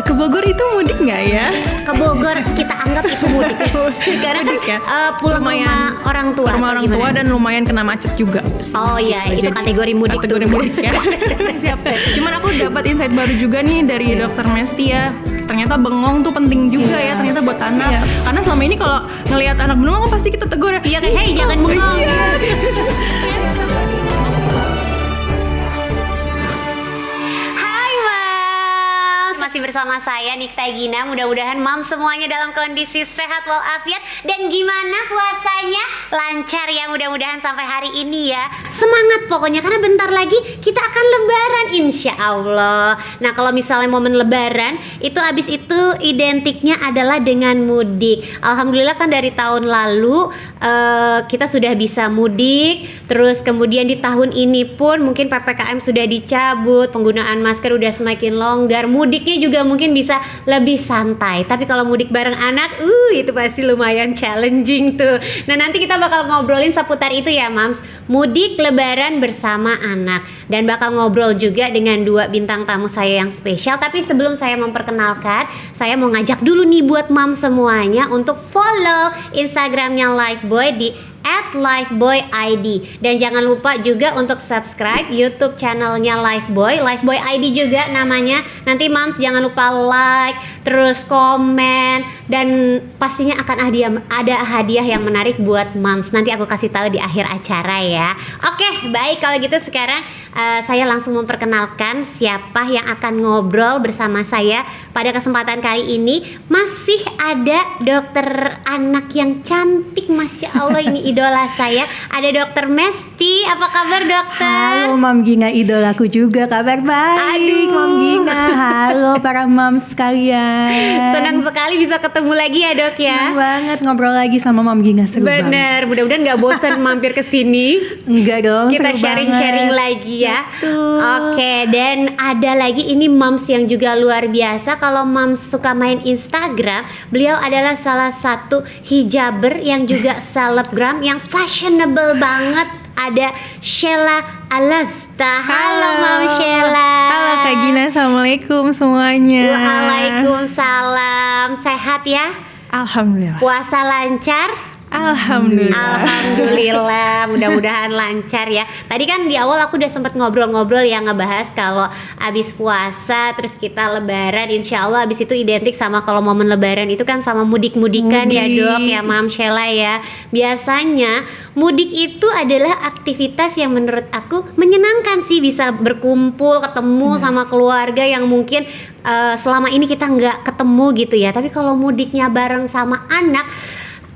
Ke Bogor itu mudik nggak ya? Ke Bogor kita anggap itu mudik. Karena Mudik ya? Pulang ke rumah orang tua. Ke rumah orang tua dan lumayan kena macet juga. Oh iya, itu Jadi, kategori mudik. Kategori tuh. mudik ya. Siap. Cuman aku dapat insight baru juga nih dari Dokter Mesti ya. Ternyata bengong tuh penting juga ya ternyata buat anak. Karena selama ini kalau ngelihat anak bengong kan pasti kita tegur ya. Iya kayak, hey jangan bengong. Hai Mas, masih bersama saya Nikta Gina. Mudah-mudahan Mam semuanya dalam kondisi sehat walafiat. Dan gimana puasanya? Lancar ya mudah-mudahan sampai hari ini ya. Semangat pokoknya karena bentar lagi kita akan lebaran insya Allah. Nah kalau misalnya momen lebaran itu abis itu identiknya adalah dengan mudik. Alhamdulillah kan dari tahun lalu kita sudah bisa mudik. Terus kemudian di tahun ini pun mungkin PPKM sudah dicabut, penggunaan masker udah semakin longgar, mudiknya juga mungkin bisa lebih santai. Tapi kalau mudik bareng anak, itu pasti lumayan challenging tuh. Nah nanti kita bakal ngobrolin seputar itu ya Mams. Mudik lebaran bersama anak. Dan bakal ngobrol juga dengan dua bintang tamu saya yang spesial. Tapi sebelum saya memperkenalkan, saya mau ngajak dulu nih buat Mams semuanya untuk follow Instagramnya Lifeboy di @lifeboyid. Dan jangan lupa juga untuk subscribe YouTube channelnya Lifeboy ID juga namanya. Nanti Mams jangan lupa like, terus komen, dan pastinya akan ada hadiah yang menarik buat Mams. Nanti aku kasih tahu di akhir acara ya. Oke, baik kalau gitu sekarang saya langsung memperkenalkan siapa yang akan ngobrol bersama saya pada kesempatan kali ini. Masih ada dokter anak yang cantik, Masya Allah, ini idola saya. Ada Dokter Mesti. Apa kabar dokter? Halo Mam Gina, idolaku juga. Kabar baik. Mam Gina. Halo para Mams sekalian. Senang sekali bisa ketemu lagi ya dok ya. Senang banget ngobrol lagi sama Mam Gina. Seru banget. Bener, mudah-mudahan gak bosan mampir ke sini. Enggak dong, Kita seru sharing-sharing banget. lagi ya. Betul. Oke, dan ada lagi ini Mams yang juga luar biasa. Kalau Mams suka main Instagram, beliau adalah salah satu hijaber yang juga selebgram yang fashionable banget. Ada Sheila Alasta. Halo Mam Sheila. Halo Kak Gina, assalamualaikum semuanya. Waalaikumsalam. Sehat ya? Alhamdulillah. Puasa lancar? Alhamdulillah, mudah-mudahan lancar ya. Tadi kan di awal aku udah sempet ngobrol-ngobrol ya, ngebahas kalau abis puasa terus kita lebaran, insya Allah abis itu identik sama kalau momen lebaran itu kan sama mudik-mudikan ya dok ya Mam Sheila ya. Biasanya mudik itu adalah aktivitas yang menurut aku menyenangkan sih, bisa berkumpul, ketemu sama keluarga yang mungkin selama ini kita nggak ketemu gitu ya. Tapi kalau mudiknya bareng sama anak,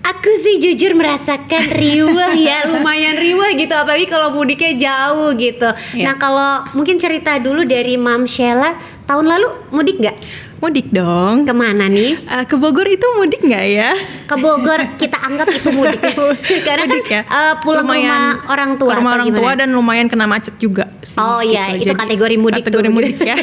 aku sih jujur merasakan riuh ya, lumayan riuh gitu, apalagi kalau mudiknya jauh gitu. Nah kalau mungkin cerita dulu dari Mam Sheila, tahun lalu mudik nggak? Mudik dong. Kemana nih? Ke Bogor itu mudik nggak ya? Ke Bogor kita anggap itu mudik. Karena Mudik kan ya? pulang ke rumah orang tua. Ke rumah atau orang gimana? tua dan lumayan kena macet juga sih, Oh iya, gitu. itu Jadi, kategori mudik kategori tuh. mudik ya.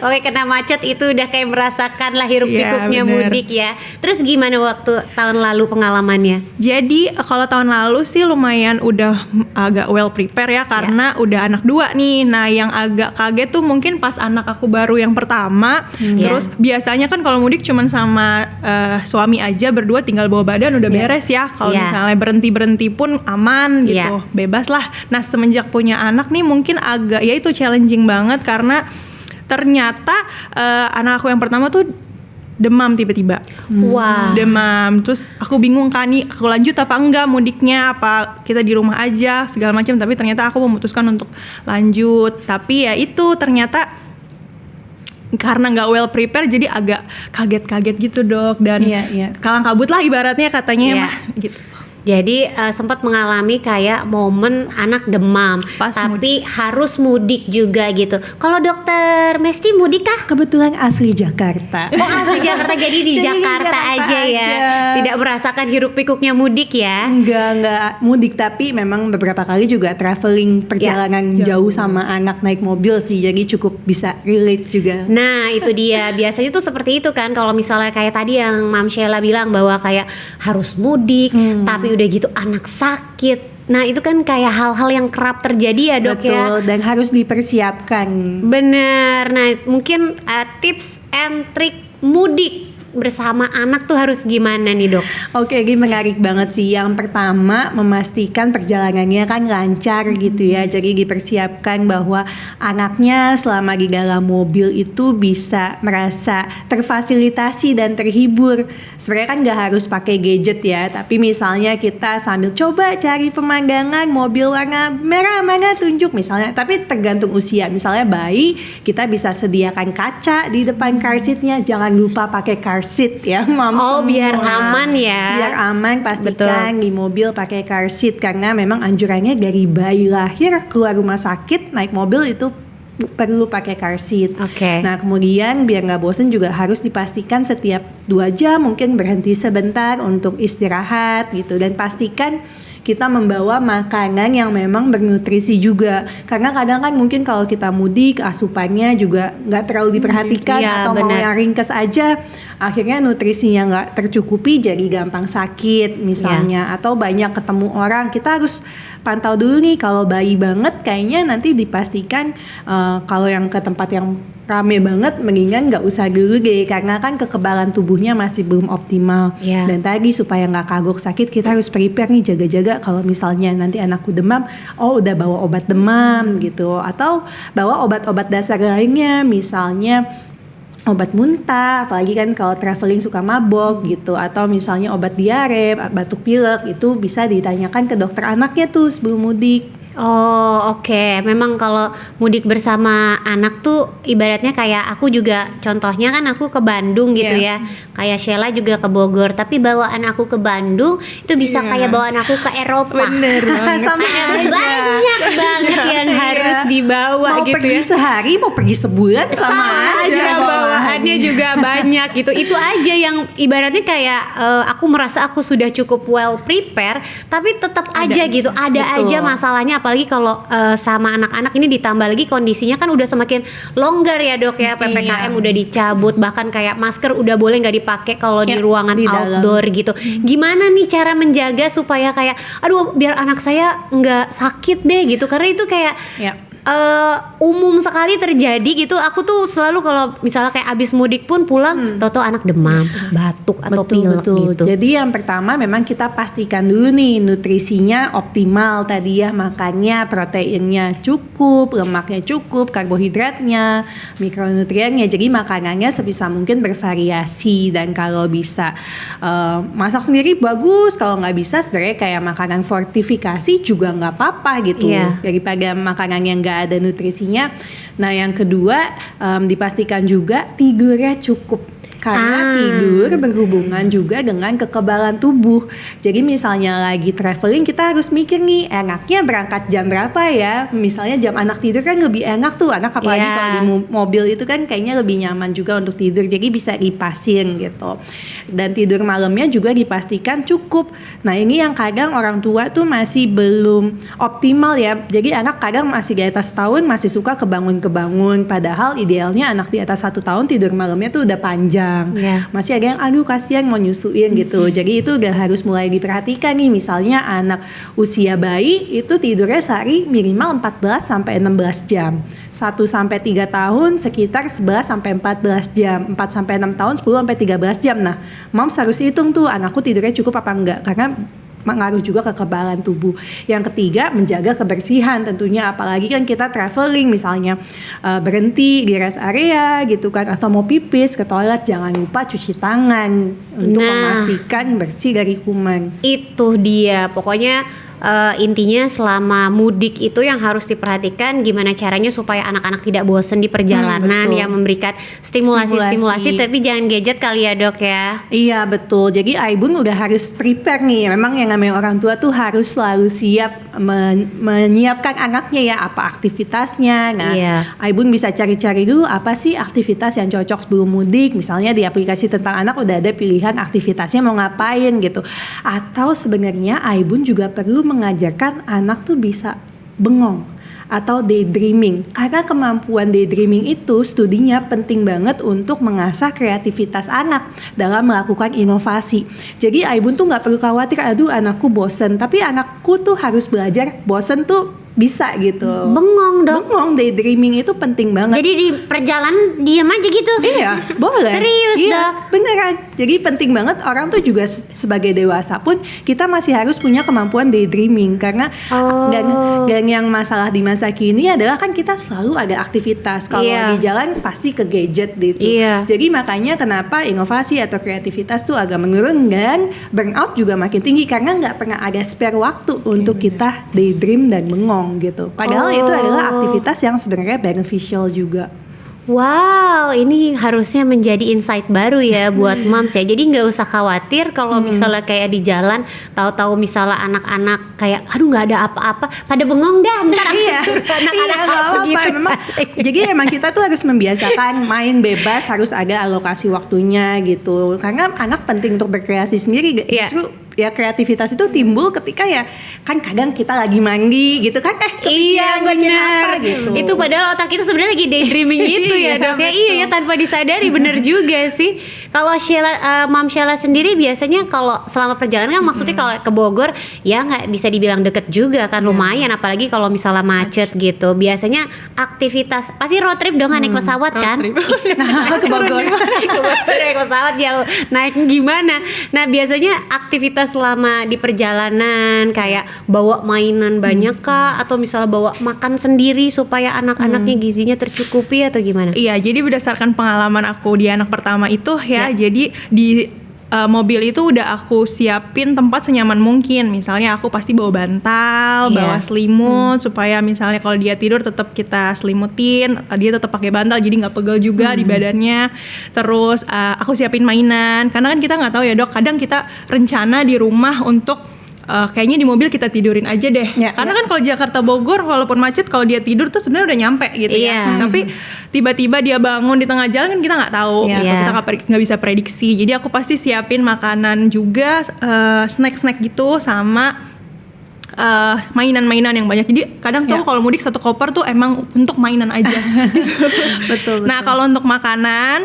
Oke, kena macet itu udah kayak merasakan lah hiruk pikuknya bener. mudik ya. Terus gimana waktu tahun lalu pengalamannya? Jadi kalau tahun lalu sih lumayan udah agak well prepare ya, karena udah anak dua nih. Nah yang agak kaget tuh mungkin pas anak aku baru yang pertama. Terus biasanya kan kalau mudik cuman sama suami aja berdua, tinggal bawa badan udah beres ya. Kalau misalnya berhenti pun aman gitu, bebas lah. Nah semenjak punya anak nih mungkin agak ya itu challenging banget, karena ternyata anak aku yang pertama tuh demam tiba-tiba. Wah. Demam. Terus aku bingung kan nih, aku lanjut apa enggak mudiknya, apa kita di rumah aja segala macam. Tapi ternyata aku memutuskan untuk lanjut. Tapi ya itu ternyata karena nggak well prepare jadi agak kaget-kaget gitu dok, dan kalang kabut lah ibaratnya katanya mah gitu. Jadi sempat mengalami kayak momen anak demam, tapi harus mudik juga gitu. Kalau dokter Mesti mudik kah? Kebetulan asli Jakarta. Oh asli Jakarta, jadi di Jakarta aja ya. Tidak merasakan hiruk pikuknya mudik ya? Enggak mudik, tapi memang beberapa kali juga traveling perjalanan jauh sama anak naik mobil sih, jadi cukup bisa relate juga. Nah itu dia, biasanya tuh seperti itu kan. Kalau misalnya kayak tadi yang Mam Sheila bilang bahwa kayak harus mudik, tapi udah gitu anak sakit, Nah itu kan kayak hal-hal yang kerap terjadi ya dok. Betul, ya. dan harus dipersiapkan. Bener. Nah mungkin tips and trik mudik bersama anak tuh harus gimana nih dok? Oke, ini menarik banget sih. Yang pertama, memastikan perjalanannya kan lancar gitu ya. Jadi dipersiapkan bahwa anaknya selama di dalam mobil itu bisa merasa terfasilitasi dan terhibur. Sebenarnya kan gak harus pakai gadget ya, tapi misalnya kita sambil coba cari pemandangan mobil warna merah mana tunjuk misalnya. Tapi tergantung usia. Misalnya bayi, kita bisa sediakan kaca di depan car seat-nya. Jangan lupa pakai car seat ya, Mams. Oh, biar aman ya. Biar aman, pastikan di mobil pakai car seat karena memang anjurannya dari bayi lahir keluar rumah sakit naik mobil itu perlu pakai car seat. Oke. Nah kemudian biar nggak bosen juga harus dipastikan setiap 2 jam mungkin berhenti sebentar untuk istirahat gitu, dan pastikan kita membawa makanan yang memang bernutrisi juga, karena kadang kan mungkin kalau kita mudik asupannya juga nggak terlalu diperhatikan, iya, atau mau benar. yang ringkes aja akhirnya nutrisinya nggak tercukupi jadi gampang sakit misalnya, atau banyak ketemu orang. Kita harus pantau dulu nih, kalau bayi banget kayaknya nanti dipastikan kalau yang ke tempat yang rame banget mendingan nggak usah dulu deh, karena kan kekebalan tubuhnya masih belum optimal. Dan tadi supaya nggak kagok sakit kita harus prepare nih, jaga-jaga kalau misalnya nanti anakku demam, oh udah bawa obat demam gitu, atau bawa obat-obat dasar lainnya misalnya obat muntah, apalagi kan kalau traveling suka mabok gitu, atau misalnya obat diare, batuk pilek, itu bisa ditanyakan ke dokter anaknya tuh sebelum mudik. Oh oke. Memang kalau mudik bersama anak tuh ibaratnya kayak aku juga, contohnya kan aku ke Bandung gitu ya. Kayak Sheila juga ke Bogor, tapi bawaan aku ke Bandung itu bisa kayak bawaan aku ke Eropa. Bener banget. Sama aja. Banyak banget yang harus dibawa mau gitu pergi ya. sehari, mau pergi sebulan sama aja bawaannya juga banyak gitu. Itu aja yang ibaratnya kayak aku merasa aku sudah cukup well prepare, tapi tetap aja gitu. Ada aja masalahnya, apalagi kalau sama anak-anak ini ditambah lagi kondisinya kan udah semakin longgar ya dok ya. PPKM udah dicabut, bahkan kayak masker udah boleh nggak dipakai kalau di ruangan di outdoor dalam. gitu. Gimana nih cara menjaga supaya kayak aduh biar anak saya nggak sakit deh gitu, karena itu kayak umum sekali terjadi gitu. Aku tuh selalu kalau misalnya kayak abis mudik pun pulang, toto anak demam, batuk atau pilek gitu. Jadi yang pertama memang kita pastikan dulu nih nutrisinya optimal tadi ya, makannya proteinnya cukup, lemaknya cukup, karbohidratnya, mikronutriennya. Jadi makanannya sebisa mungkin bervariasi, dan kalau bisa masak sendiri bagus, kalau nggak bisa sebenarnya kayak makanan fortifikasi juga nggak apa-apa gitu, daripada makanan yang nggak ada nutrisinya. Nah yang kedua dipastikan juga tidurnya cukup, karena tidur berhubungan juga dengan kekebalan tubuh. Jadi misalnya lagi traveling kita harus mikir nih, enaknya berangkat jam berapa ya. Misalnya jam anak tidur kan lebih enak tuh, anak apalagi kalau di mobil itu kan kayaknya lebih nyaman juga untuk tidur, jadi bisa dipasin gitu. Dan tidur malamnya juga dipastikan cukup. Nah ini yang kadang orang tua tuh masih belum optimal ya. Jadi anak kadang masih di atas tahun masih suka kebangun-kebangun, padahal idealnya anak di atas 1 tahun tidur malamnya tuh udah panjang. Masih ada yang aduh kasihan mau nyusuin gitu. Jadi itu udah harus mulai diperhatikan nih. Misalnya anak usia bayi itu tidurnya sehari minimal 14 sampai 16 jam. 1 sampai 3 tahun sekitar 11 sampai 14 jam. 4 sampai 6 tahun 10 sampai 13 jam. Nah, Moms harus hitung tuh anakku tidurnya cukup apa enggak, karena mengaruh juga kekebalan tubuh. Yang ketiga, menjaga kebersihan tentunya, apalagi kan kita traveling misalnya berhenti di rest area gitu kan, atau mau pipis ke toilet, jangan lupa cuci tangan untuk memastikan bersih dari kuman. Itu dia, pokoknya intinya selama mudik itu yang harus diperhatikan gimana caranya supaya anak-anak tidak bosan di perjalanan, yang memberikan stimulasi tapi jangan gadget kali ya dok ya. Iya betul, jadi Aibun udah harus prepare nih. Memang yang namanya orang tua tuh harus selalu siap menyiapkan anaknya ya, apa aktivitasnya. Nah Aibun bisa cari-cari dulu apa sih aktivitas yang cocok sebelum mudik. Misalnya di aplikasi tentang anak udah ada pilihan aktivitasnya mau ngapain gitu. Atau sebenarnya Aibun juga perlu mengajarkan anak tuh bisa bengong. atau daydreaming. Karena kemampuan daydreaming itu studinya penting banget untuk mengasah kreativitas anak dalam melakukan inovasi. Jadi Aibun tuh nggak perlu khawatir, aduh anakku bosen, tapi anakku tuh harus belajar bosen tuh bisa gitu. Bengong dong. Bengong, daydreaming itu penting banget. Jadi di perjalanan diam aja gitu. Iya, boleh. Serius, iya, Dok? beneran. Jadi penting banget orang tuh juga sebagai dewasa pun kita masih harus punya kemampuan daydreaming karena dan yang masalah di masa kini adalah kan kita selalu ada aktivitas. Kalau Iya. di jalan pasti ke gadget gitu. Iya. Jadi makanya kenapa inovasi atau kreativitas tuh agak menurun dan burnout juga makin tinggi karena nggak pernah ada spare waktu untuk kita daydream dan bengong gitu. Padahal itu adalah aktivitas yang sebenarnya beneficial juga. Wow, ini harusnya menjadi insight baru ya buat moms ya. Jadi nggak usah khawatir kalau misalnya kayak di jalan, tahu-tahu misalnya anak-anak kayak, aduh nggak ada apa-apa, pada bengong dah. Ntar Iya, anak-anak nggak apa-apa. gitu. Memang, jadi emang kita tuh harus membiasakan main bebas, harus ada alokasi waktunya gitu. Karena anak penting untuk berkreasi sendiri. Iya. Justru ya kreativitas itu timbul ketika ya kan kadang kita lagi mandi gitu kan, Iya kepikiran bikin apa benar. gitu. Itu padahal otak kita sebenarnya lagi daydreaming itu ya Iya, Dok. Ya betul. iya ya tanpa disadari bener juga sih. Kalau Mam Sheila sendiri biasanya kalau selama perjalanan kan maksudnya kalau ke Bogor ya nggak bisa dibilang deket juga kan, lumayan apalagi kalau misalnya macet gitu. Biasanya aktivitas pasti road trip dong, naik pesawat kan? Ke Bogor. Naik pesawat jauh. Naik gimana? Nah biasanya aktivitas selama di perjalanan kayak bawa mainan banyak kah, atau misalnya bawa makan sendiri supaya anak-anaknya gizinya tercukupi atau gimana? Iya, jadi berdasarkan pengalaman aku di anak pertama itu ya, jadi di mobil itu udah aku siapin tempat senyaman mungkin. Misalnya aku pasti bawa bantal, bawa selimut supaya misalnya kalau dia tidur tetap kita selimutin, dia tetap pakai bantal jadi nggak pegel juga di badannya. Terus aku siapin mainan karena kan kita nggak tahu ya Dok, kadang kita rencana di rumah untuk kayaknya di mobil kita tidurin aja deh. Karena kan kalau Jakarta Bogor walaupun macet, kalau dia tidur tuh sebenarnya udah nyampe gitu ya. Tapi tiba-tiba dia bangun di tengah jalan kan kita nggak tahu. Gitu. Kita nggak bisa prediksi. Jadi aku pasti siapin makanan juga, snack-snack gitu sama mainan-mainan yang banyak. Jadi kadang tuh kalau mudik satu koper tuh emang untuk mainan aja. Betul. Nah kalau untuk makanan,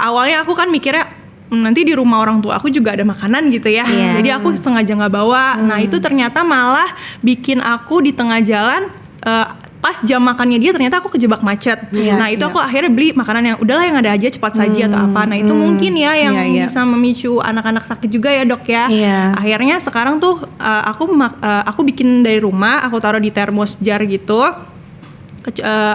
awalnya aku kan mikirnya nanti di rumah orang tua aku juga ada makanan gitu ya. Jadi aku sengaja nggak bawa. Nah itu ternyata malah bikin aku di tengah jalan pas jam makannya dia ternyata aku kejebak macet. Nah itu aku akhirnya beli makanan yang udahlah yang ada aja cepat saji atau apa. Nah itu mungkin ya yang bisa memicu anak-anak sakit juga ya Dok ya. Akhirnya sekarang tuh aku bikin dari rumah, aku taruh di termos jar gitu.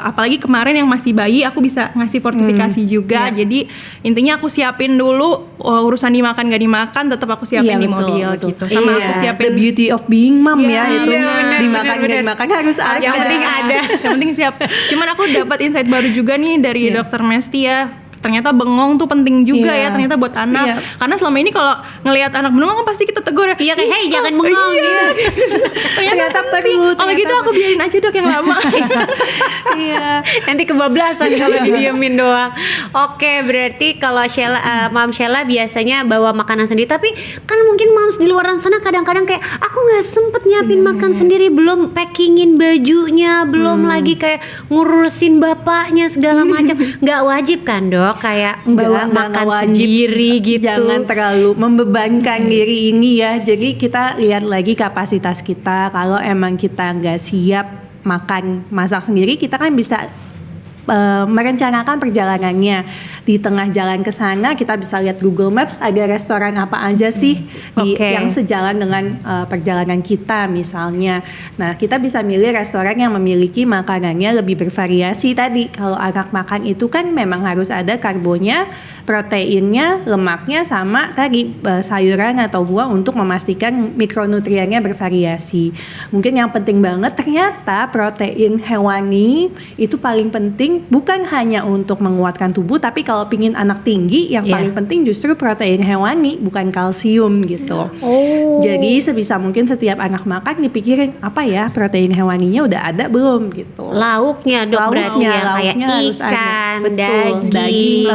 Apalagi kemarin yang masih bayi aku bisa ngasih fortifikasi juga. Jadi intinya aku siapin dulu urusan dimakan gak dimakan tetap aku siapin di mobil gitu. Sama aku siapin the beauty of being mom ya itu. bener, Dimakan gak dimakan harus ada. yang penting ada. Yang penting siap. Cuman aku dapat insight baru juga nih dari Dokter Mesti ya. Ternyata bengong tuh penting juga ya ternyata buat anak. Karena selama ini kalau ngelihat anak bengong kan pasti kita tegur ya. Iya kayak hey jangan bengong gitu. Ternyata perlu. Kalau gitu aku biarin aja Dok yang lama. Nanti kebablasan kalau didiemin doang. Oke, berarti kalau Mam Sheila biasanya bawa makanan sendiri. Tapi kan mungkin moms di luar sana kadang-kadang kayak aku nggak sempet nyiapin makan sendiri, belum packingin bajunya, belum lagi kayak ngurusin bapaknya segala macam. Nggak wajib kan Dok? Kayak bawa makan sendiri gitu. Jangan terlalu membebankan diri ini ya. Jadi kita lihat lagi kapasitas kita. Kalau emang kita nggak siap masak sendiri, kita kan bisa merencanakan perjalanannya. Di tengah jalan ke sana kita bisa lihat Google Maps ada restoran apa aja sih yang sejalan dengan perjalanan kita misalnya. Nah, kita bisa milih restoran yang memiliki makanannya lebih bervariasi tadi. Kalau anak makan itu kan memang harus ada karbonya, proteinnya, lemaknya sama tadi sayuran atau buah untuk memastikan mikronutriennya bervariasi. Mungkin yang penting banget ternyata protein hewani itu paling penting bukan hanya untuk menguatkan tubuh, tapi kalau pingin anak tinggi yang paling penting justru protein hewani bukan kalsium gitu. Jadi sebisa mungkin setiap anak makan dipikirin apa ya protein hewaninya udah ada belum gitu. Lauknya Dok berarti ya kayak ikan, daging,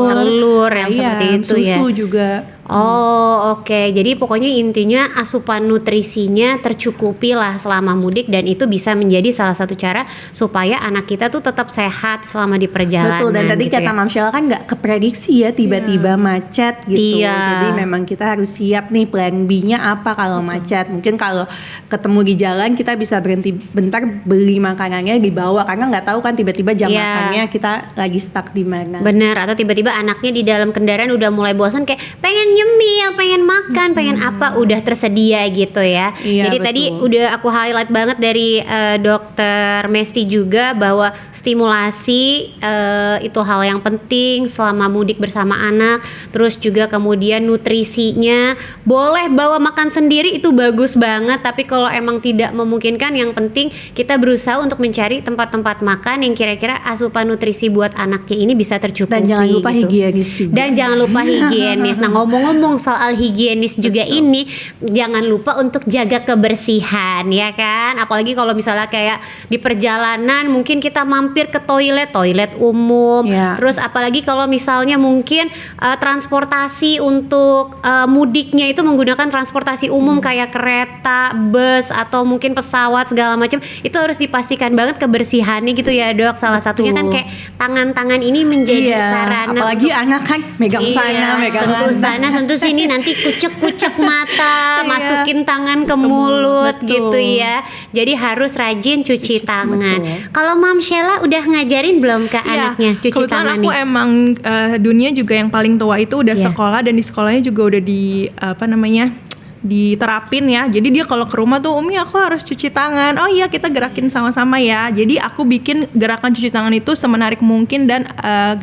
telur yang seperti itu susu ya. Susu juga. Oh oke, jadi pokoknya intinya asupan nutrisinya tercukupi lah selama mudik, dan itu bisa menjadi salah satu cara supaya anak kita tuh tetap sehat selama di perjalanan. Betul, dan tadi gitu kata ya. Mam Sheila kan nggak keprediksi ya tiba-tiba macet gitu. Iya. Jadi memang kita harus siap nih plan B-nya apa kalau macet. Mungkin kalau ketemu di jalan kita bisa berhenti bentar beli makanannya dibawa, karena nggak tahu kan tiba-tiba jam Iya. makannya kita lagi stuck di mana. Bener, atau tiba-tiba anaknya di dalam kendaraan udah mulai bosan kayak pengen nyemil, pengen makan, pengen apa, udah tersedia gitu ya. Iya, Jadi betul. tadi udah aku highlight banget dari Dokter Mesti juga bahwa stimulasi itu hal yang penting selama mudik bersama anak. Terus juga kemudian nutrisinya boleh bawa makan sendiri, itu bagus banget. Tapi kalau emang tidak memungkinkan, yang penting kita berusaha untuk mencari tempat-tempat makan yang kira-kira asupan nutrisi buat anaknya ini bisa tercukupi. Dan jangan lupa gitu. higienis juga. Dan jangan lupa higienis. Nah, ngomong-ngomong soal higienis juga ini, jangan lupa untuk jaga kebersihan ya kan. Apalagi kalau misalnya kayak di perjalanan mungkin kita mampir ke toilet umum. Ya. Terus apalagi kalau misalnya mungkin transportasi untuk mudiknya itu menggunakan transportasi umum kayak kereta, bus atau mungkin pesawat segala macam, itu harus dipastikan banget kebersihannya gitu ya, Dok. Salah satunya kan kayak tangan-tangan ini menjadi Iya, sarana apalagi anak kan megang sana, megang sentuh sana, sentuh sini, nanti kucek-kucek mata, masukin tangan ke mulut betul. gitu ya. Jadi harus rajin cuci tangan. betul. Kalau Mam Sheila udah ngajarin belum ke anaknya cuci kebetulan tangan aku nih? emang dunia juga yang paling tua itu udah Iya. sekolah, dan di sekolahnya juga udah diterapin ya. Jadi dia kalau ke rumah tuh, Umi aku harus cuci tangan. Oh iya, kita gerakin sama-sama ya. Jadi aku bikin gerakan cuci tangan itu semenarik mungkin, dan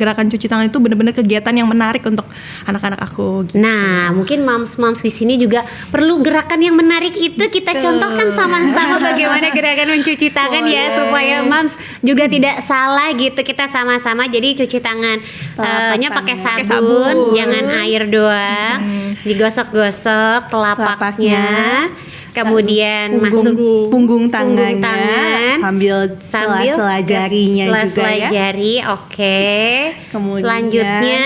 gerakan cuci tangan itu benar-benar kegiatan yang menarik untuk anak-anak aku gitu. Nah, mungkin moms-moms di sini juga perlu gerakan yang menarik itu kita contohkan sama-sama bagaimana gerakan mencuci tangan ya, supaya moms juga tidak salah gitu. Kita sama-sama jadi cuci tangan nya pakai Pakai sabun, sabun. jangan air doang. Digosok-gosok telapaknya. Kemudian masuk punggung tangannya tangan, sambil sela-sela jarinya juga sela-sela ya. jari, oke. Kemudian Selanjutnya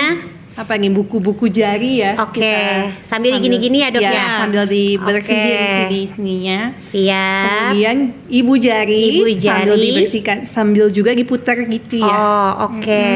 apa nih, buku-buku jari ya. Oke, kita sambil digini-gini ya, Dok ya. Sambil dibersihin Oke. sininya. Siap. Kemudian ibu jari, Ibu sambil jari. dibersihkan, sambil juga diputar gitu ya. Oh, oke.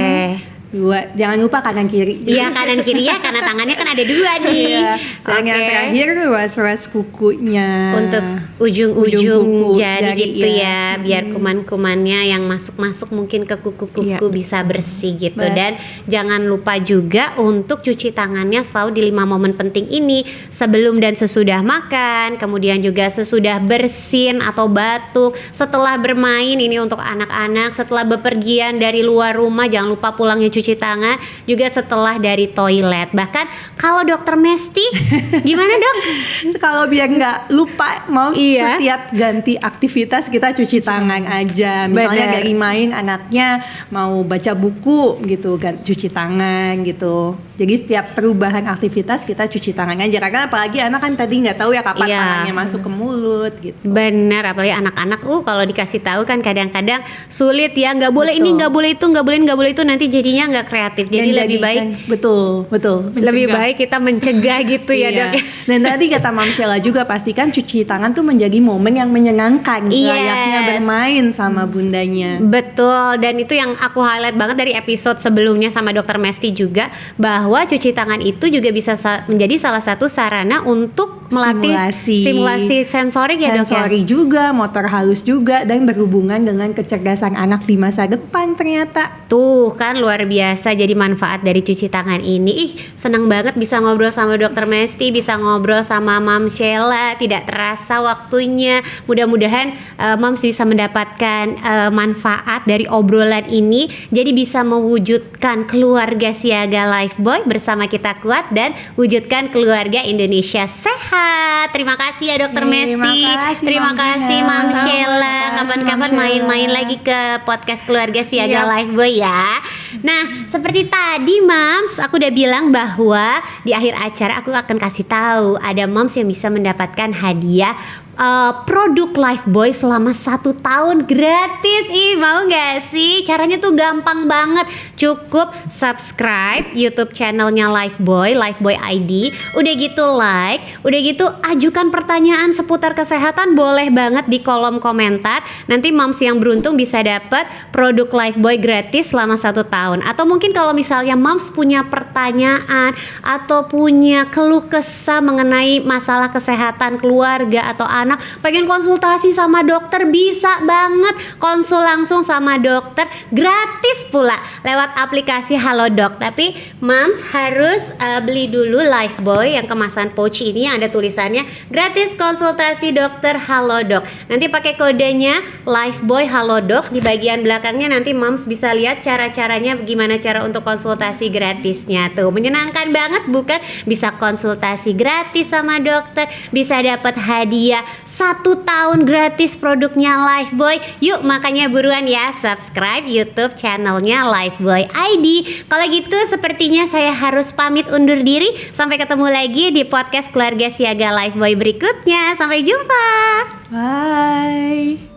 Dua, jangan lupa kanan kiri. Iya, kanan kiri ya, karena tangannya kan ada dua nih. Iya. Dan yang Oke. terakhir was-was kukunya. Untuk Ujung ujung-ujung kuku, jari jari, gitu iya. ya, biar kuman-kumannya yang masuk-masuk mungkin ke kuku-kuku Iya. bisa bersih gitu. Betul. Dan jangan lupa juga untuk cuci tangannya selalu di 5 momen penting ini, sebelum dan sesudah makan, kemudian juga sesudah bersin atau batuk, setelah bermain ini untuk anak-anak, setelah bepergian dari luar rumah jangan lupa pulangnya cuci tangan, juga setelah dari toilet. Bahkan kalau Dokter Mesti gimana, Dok? Kalau biar nggak lupa, mau Iya. setiap ganti aktivitas kita cuci tangan aja. Misalnya Bener. dari main anaknya mau baca buku gitu, cuci tangan gitu. Jadi setiap perubahan aktivitas kita cuci tangan aja. Karena apalagi anak kan tadi nggak tahu ya kapan Iya. tangannya masuk ke mulut gitu. Bener, apalagi anak-anak kalau dikasih tahu kan kadang-kadang sulit ya, nggak boleh ini, Betul. nggak boleh itu, nggak boleh itu, nanti jadinya nggak kreatif. Jadi Dan lebih baik betul lebih mencegah. baik kita mencegah gitu ya, Iya. Dok. Dan tadi kata Mam Sheila juga, pastikan cuci tangan tuh menjadi momen yang menyenangkan, Yes. layaknya bermain sama bundanya. Betul, dan itu yang aku highlight banget dari episode sebelumnya sama Dokter Mesti juga, bahwa cuci tangan itu juga bisa menjadi salah satu sarana untuk melatih stimulasi sensorik ya, Dok ya. Sensori juga, motor halus juga, dan berhubungan dengan kecerdasan anak di masa depan ternyata. Tuh kan luar biasa, jadi manfaat dari cuci tangan ini. Ih, senang banget bisa ngobrol sama Dokter Mesti, bisa ngobrol sama Mam Sheila. Tidak terasa waktunya. Mudah-mudahan Mams bisa mendapatkan manfaat dari obrolan ini. Jadi bisa mewujudkan keluarga siaga Lifeboy bersama kita kuat, dan wujudkan keluarga Indonesia sehat. Terima kasih ya Dokter Mesti. Terima kasih, Mam Mam Sheila. Sheila. Kapan-kapan Mam Sheila. main-main lagi ke podcast keluarga siaga Siap. Lifeboy ya. Nah, seperti tadi Mams, aku udah bilang bahwa di akhir acara aku akan kasih tahu ada Mams yang bisa mendapatkan hadiah produk Lifebuoy selama 1 tahun gratis. Ih, mau gak sih? Caranya tuh gampang banget. Cukup subscribe YouTube channelnya Lifebuoy ID. Udah gitu like, udah gitu ajukan pertanyaan seputar kesehatan, boleh banget di kolom komentar. Nanti moms yang beruntung bisa dapat produk Lifebuoy gratis selama 1 tahun. Atau mungkin kalau misalnya moms punya pertanyaan atau punya keluh kesah mengenai masalah kesehatan keluarga atau anak, pengen konsultasi sama dokter, bisa banget konsul langsung sama dokter gratis pula lewat aplikasi Halodoc. Tapi moms harus beli dulu Lifebuoy yang kemasan pouch ini yang ada tulisannya gratis konsultasi dokter Halodoc. Nanti pakai kodenya Lifebuoy Halodoc, di bagian belakangnya nanti moms bisa lihat cara-caranya, gimana cara untuk konsultasi gratisnya. Tuh menyenangkan banget bukan? Bisa konsultasi gratis sama dokter, bisa dapat hadiah 1 tahun gratis produknya Lifebuoy. Yuk makanya buruan ya subscribe YouTube channelnya Lifebuoy ID. Kalau gitu sepertinya saya harus pamit undur diri. Sampai ketemu lagi di podcast Keluarga Siaga Lifebuoy berikutnya. Sampai jumpa. Bye.